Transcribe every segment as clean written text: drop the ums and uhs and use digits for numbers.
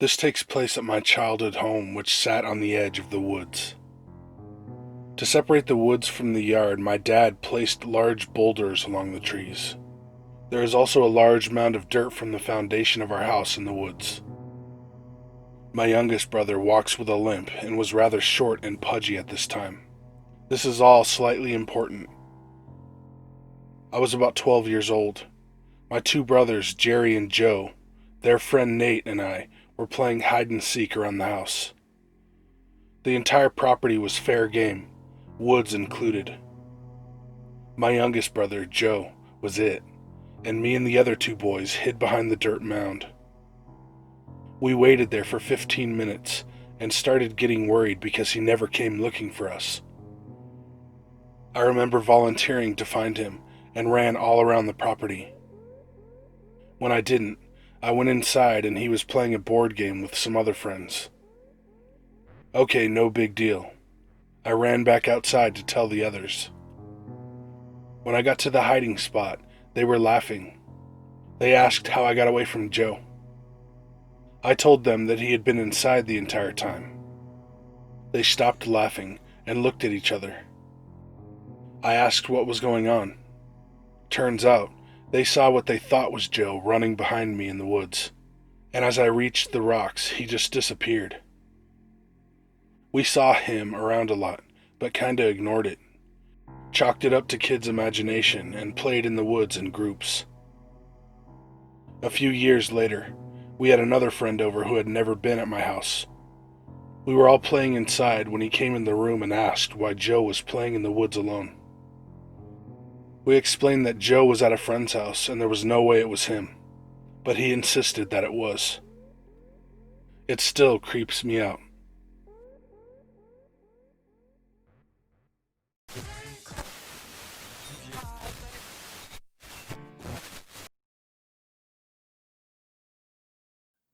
This takes place at my childhood home, which sat on the edge of the woods. To separate the woods from the yard, my dad placed large boulders along the trees. There is also a large mound of dirt from the foundation of our house in the woods. My youngest brother walks with a limp and was rather short and pudgy at this time. This is all slightly important. I was about 12 years old. My two brothers, Jerry and Joe, their friend Nate, and I were playing hide and seek around the house. The entire property was fair game, woods included. My youngest brother, Joe, was it, and me and the other two boys hid behind the dirt mound. We waited there for 15 minutes and started getting worried because he never came looking for us. I remember volunteering to find him and ran all around the property. When I didn't, I went inside and he was playing a board game with some other friends. Okay, no big deal. I ran back outside to tell the others. When I got to the hiding spot, they were laughing. They asked how I got away from Joe. I told them that he had been inside the entire time. They stopped laughing and looked at each other. I asked what was going on. Turns out, they saw what they thought was Joe running behind me in the woods, and as I reached the rocks, he just disappeared. We saw him around a lot, but kinda ignored it. Chalked it up to kids' imagination and played in the woods in groups. A few years later, we had another friend over who had never been at my house. We were all playing inside when he came in the room and asked why Joe was playing in the woods alone. We explained that Joe was at a friend's house and there was no way it was him, but he insisted that it was. It still creeps me out.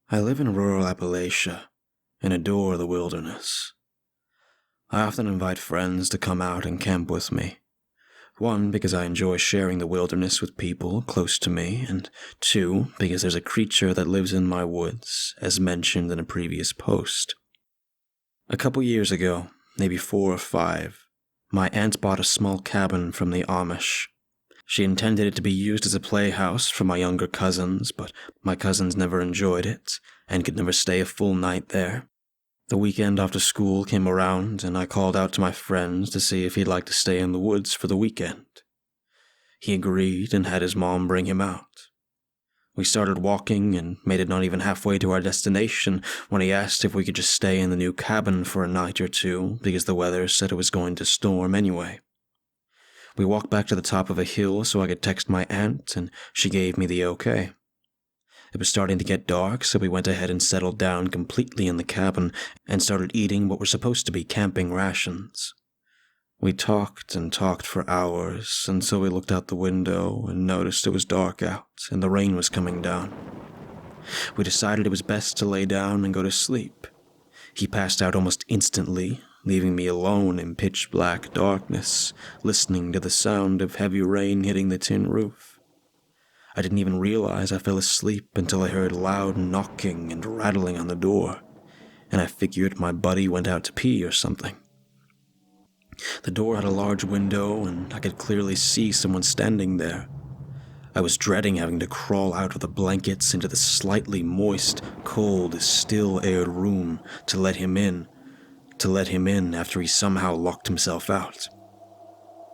I live in rural Appalachia and adore the wilderness. I often invite friends to come out and camp with me. One, because I enjoy sharing the wilderness with people close to me, and two, because there's a creature that lives in my woods, as mentioned in a previous post. A couple years ago, maybe 4 or 5, my aunt bought a small cabin from the Amish. She intended it to be used as a playhouse for my younger cousins, but my cousins never enjoyed it, and could never stay a full night there. The weekend after school came around, and I called out to my friends to see if he'd like to stay in the woods for the weekend. He agreed and had his mom bring him out. We started walking and made it not even halfway to our destination when he asked if we could just stay in the new cabin for a night or two because the weather said it was going to storm anyway. We walked back to the top of a hill so I could text my aunt, and she gave me the okay. It was starting to get dark, so we went ahead and settled down completely in the cabin and started eating what were supposed to be camping rations. We talked and talked for hours until we looked out the window and noticed it was dark out and the rain was coming down. We decided it was best to lay down and go to sleep. He passed out almost instantly, leaving me alone in pitch-black darkness, listening to the sound of heavy rain hitting the tin roof. I didn't even realize I fell asleep until I heard loud knocking and rattling on the door, and I figured my buddy went out to pee or something. The door had a large window, and I could clearly see someone standing there. I was dreading having to crawl out of the blankets into the slightly moist, cold, still-aired room to let him in after he somehow locked himself out.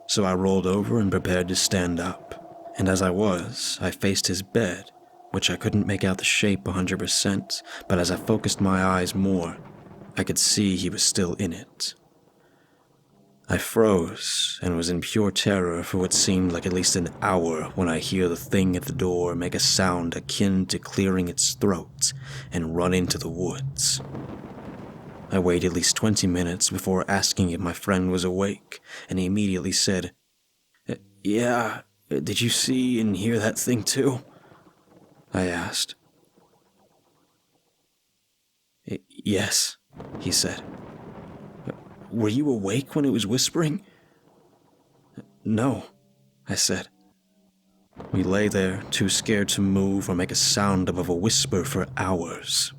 So I rolled over and prepared to stand up, and as I was, I faced his bed, which I couldn't make out the shape 100%, but as I focused my eyes more, I could see he was still in it. I froze and was in pure terror for what seemed like at least an hour when I hear the thing at the door make a sound akin to clearing its throat and run into the woods. I waited at least 20 minutes before asking if my friend was awake, and he immediately said, "Yeah, did you see and hear that thing too?" I asked. "Yes," he said. "Were you awake when it was whispering?" "No," I said. We lay there, too scared to move or make a sound above a whisper for hours.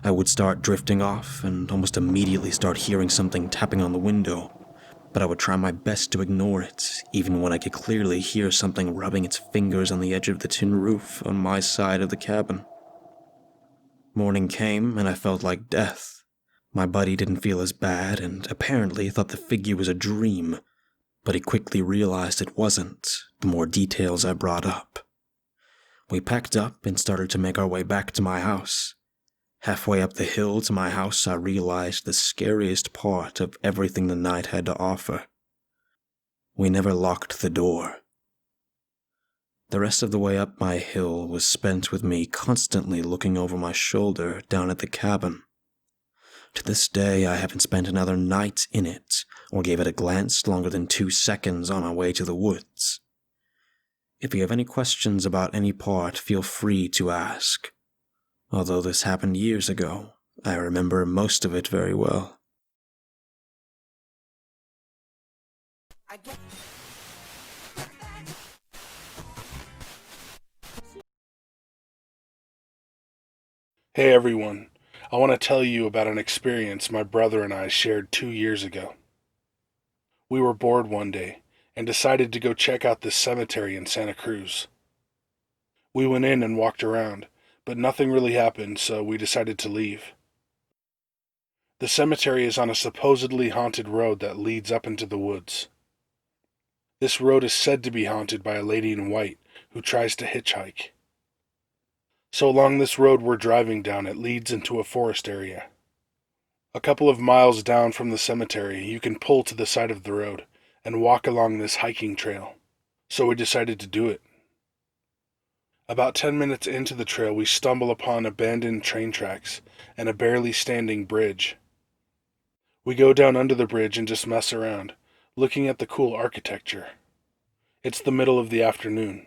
I would start drifting off and almost immediately start hearing something tapping on the window, but I would try my best to ignore it, even when I could clearly hear something rubbing its fingers on the edge of the tin roof on my side of the cabin. Morning came, and I felt like death. My buddy didn't feel as bad, and apparently thought the figure was a dream, but he quickly realized it wasn't, the more details I brought up. We packed up and started to make our way back to my house. Halfway up the hill to my house, I realized the scariest part of everything the night had to offer. We never locked the door. The rest of the way up my hill was spent with me constantly looking over my shoulder down at the cabin. To this day, I haven't spent another night in it, or gave it a glance longer than 2 seconds on our way to the woods. If you have any questions about any part, feel free to ask. Although this happened years ago, I remember most of it very well. Hey everyone, I want to tell you about an experience my brother and I shared 2 years ago. We were bored one day and decided to go check out this cemetery in Santa Cruz. We went in and walked around, but nothing really happened, so we decided to leave. The cemetery is on a supposedly haunted road that leads up into the woods. This road is said to be haunted by a lady in white who tries to hitchhike. So along this road we're driving down, it leads into a forest area. A couple of miles down from the cemetery, you can pull to the side of the road and walk along this hiking trail. So we decided to do it. About 10 minutes into the trail, we stumble upon abandoned train tracks and a barely standing bridge. We go down under the bridge and just mess around, looking at the cool architecture. It's the middle of the afternoon.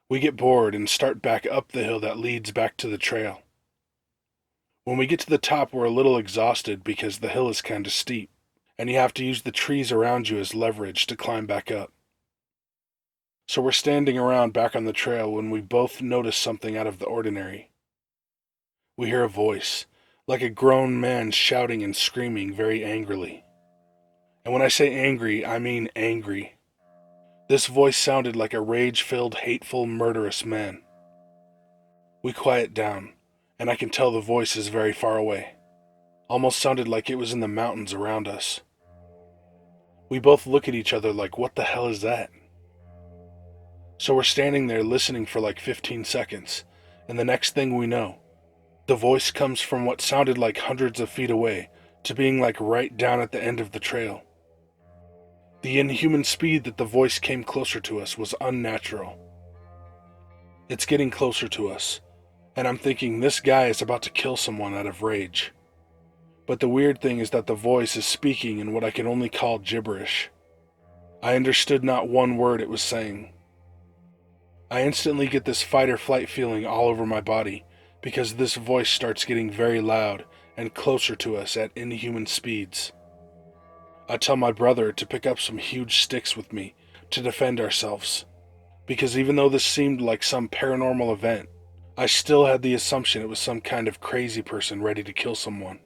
We get bored and start back up the hill that leads back to the trail. When we get to the top, we're a little exhausted because the hill is kind of steep, and you have to use the trees around you as leverage to climb back up. So we're standing around back on the trail when we both notice something out of the ordinary. We hear a voice, like a grown man shouting and screaming very angrily. And when I say angry, I mean angry. This voice sounded like a rage-filled, hateful, murderous man. We quiet down, and I can tell the voice is very far away. Almost sounded like it was in the mountains around us. We both look at each other like, what the hell is that? So we're standing there listening for like 15 seconds, and the next thing we know, the voice comes from what sounded like hundreds of feet away to being like right down at the end of the trail. The inhuman speed that the voice came closer to us was unnatural. It's getting closer to us, and I'm thinking this guy is about to kill someone out of rage. But the weird thing is that the voice is speaking in what I can only call gibberish. I understood not one word it was saying. I instantly get this fight or flight feeling all over my body because this voice starts getting very loud and closer to us at inhuman speeds. I tell my brother to pick up some huge sticks with me to defend ourselves, because even though this seemed like some paranormal event, I still had the assumption it was some kind of crazy person ready to kill someone.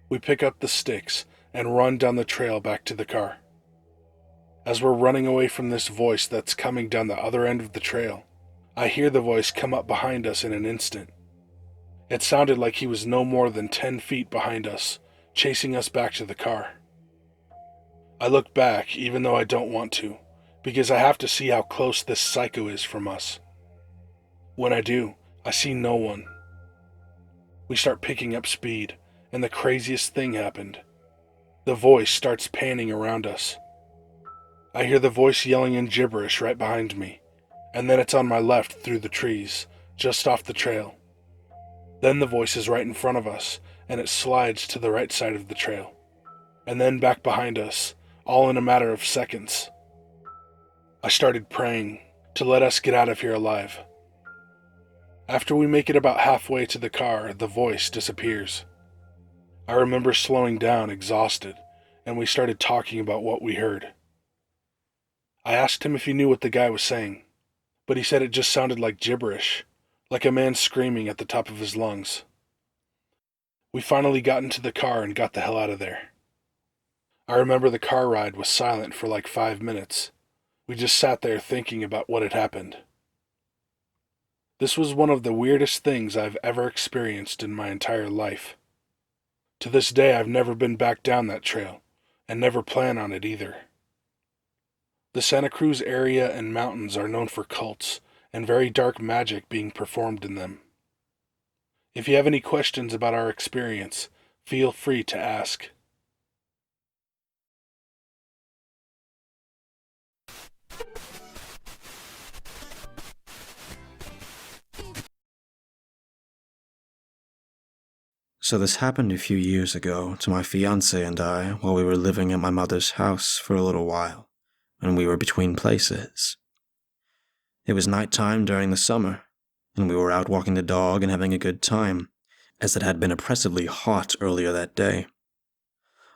We pick up the sticks and run down the trail back to the car. As we're running away from this voice that's coming down the other end of the trail, I hear the voice come up behind us in an instant. It sounded like he was no more than 10 feet behind us, chasing us back to the car. I look back, even though I don't want to, because I have to see how close this psycho is from us. When I do, I see no one. We start picking up speed, and the craziest thing happened. The voice starts panning around us. I hear the voice yelling in gibberish right behind me, and then it's on my left through the trees, just off the trail. Then the voice is right in front of us, and it slides to the right side of the trail, and then back behind us, all in a matter of seconds. I started praying to let us get out of here alive. After we make it about halfway to the car, the voice disappears. I remember slowing down, exhausted, and we started talking about what we heard. I asked him if he knew what the guy was saying, but he said it just sounded like gibberish, like a man screaming at the top of his lungs. We finally got into the car and got the hell out of there. I remember the car ride was silent for like 5 minutes. We just sat there thinking about what had happened. This was one of the weirdest things I've ever experienced in my entire life. To this day, I've never been back down that trail, and never plan on it either. The Santa Cruz area and mountains are known for cults, and very dark magic being performed in them. If you have any questions about our experience, feel free to ask. So this happened a few years ago to my fiancé and I while we were living at my mother's house for a little while, and we were between places. It was nighttime during the summer, and we were out walking the dog and having a good time, as it had been oppressively hot earlier that day.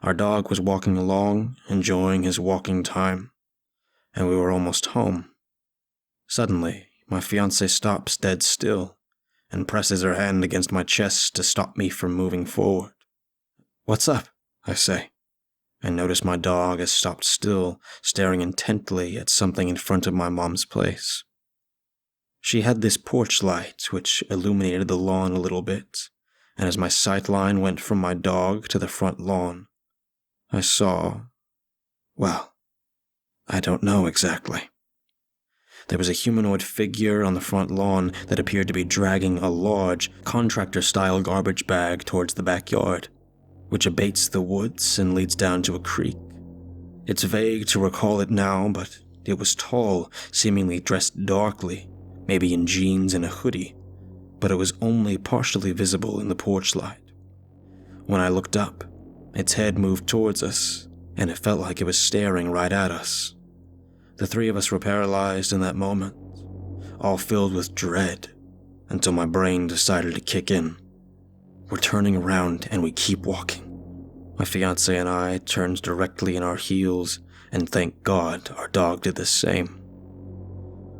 Our dog was walking along, enjoying his walking time, and we were almost home. Suddenly, my fiancé stops dead still and presses her hand against my chest to stop me from moving forward. "What's up?" I say, and notice my dog has stopped still, staring intently at something in front of my mom's place. She had this porch light which illuminated the lawn a little bit, and as my sight line went from my dog to the front lawn, I saw, well, I don't know exactly. There was a humanoid figure on the front lawn that appeared to be dragging a large, contractor-style garbage bag towards the backyard, which abates the woods and leads down to a creek. It's vague to recall it now, but it was tall, seemingly dressed darkly, maybe in jeans and a hoodie, but it was only partially visible in the porch light. When I looked up, its head moved towards us, and it felt like it was staring right at us. The three of us were paralyzed in that moment, all filled with dread, until my brain decided to kick in. We're turning around and we keep walking. My fiancé and I turned directly in our heels, and thank God our dog did the same.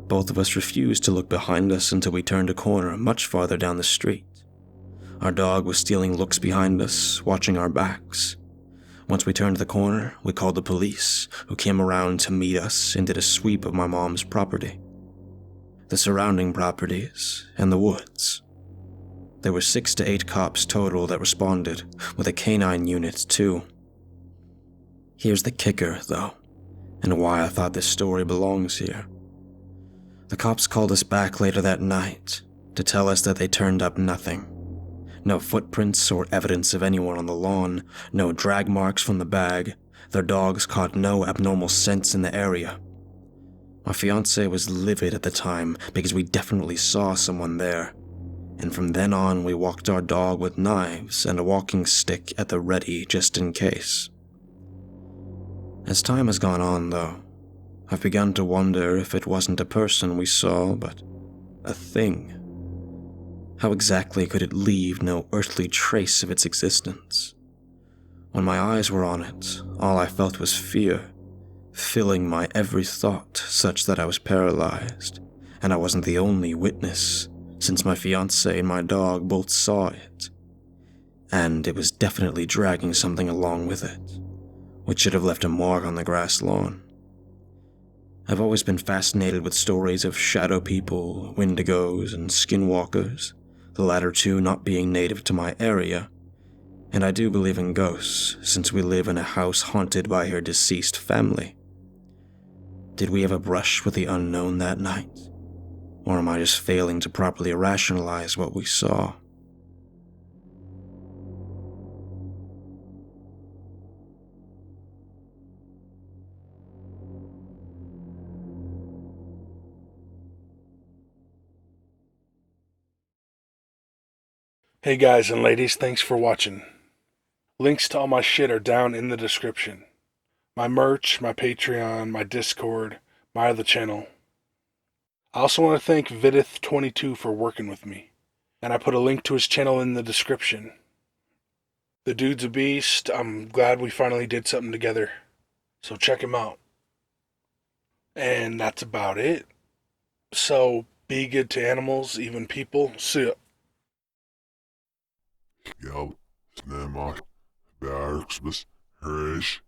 Both of us refused to look behind us until we turned a corner much farther down the street. Our dog was stealing looks behind us, watching our backs. Once we turned the corner, we called the police, who came around to meet us and did a sweep of my mom's property, the surrounding properties, and the woods. There were 6 to 8 cops total that responded, with a canine unit too. Here's the kicker, though, and why I thought this story belongs here. The cops called us back later that night to tell us that they turned up nothing. No footprints or evidence of anyone on the lawn, no drag marks from the bag. Their dogs caught no abnormal scents in the area. My fiancé was livid at the time because we definitely saw someone there, and from then on we walked our dog with knives and a walking stick at the ready just in case. As time has gone on, though, I've begun to wonder if it wasn't a person we saw, but a thing. How exactly could it leave no earthly trace of its existence? When my eyes were on it, all I felt was fear, filling my every thought such that I was paralyzed, and I wasn't the only witness, since my fiancé and my dog both saw it. And it was definitely dragging something along with it, which should have left a mark on the grass lawn. I've always been fascinated with stories of shadow people, wendigos, and skinwalkers, the latter two not being native to my area, and I do believe in ghosts since we live in a house haunted by her deceased family. Did we have a brush with the unknown that night? Or am I just failing to properly rationalize what we saw? Hey guys and ladies, thanks for watching. Links to all my shit are down in the description. My merch, my Patreon, my Discord, my other channel. I also want to thank Viidith22 for working with me, and I put a link to his channel in the description. The dude's a beast. I'm glad we finally did something together, so check him out. And that's about it. So, be good to animals, even people. See ya. Ja, snämar, värksbes, hörs.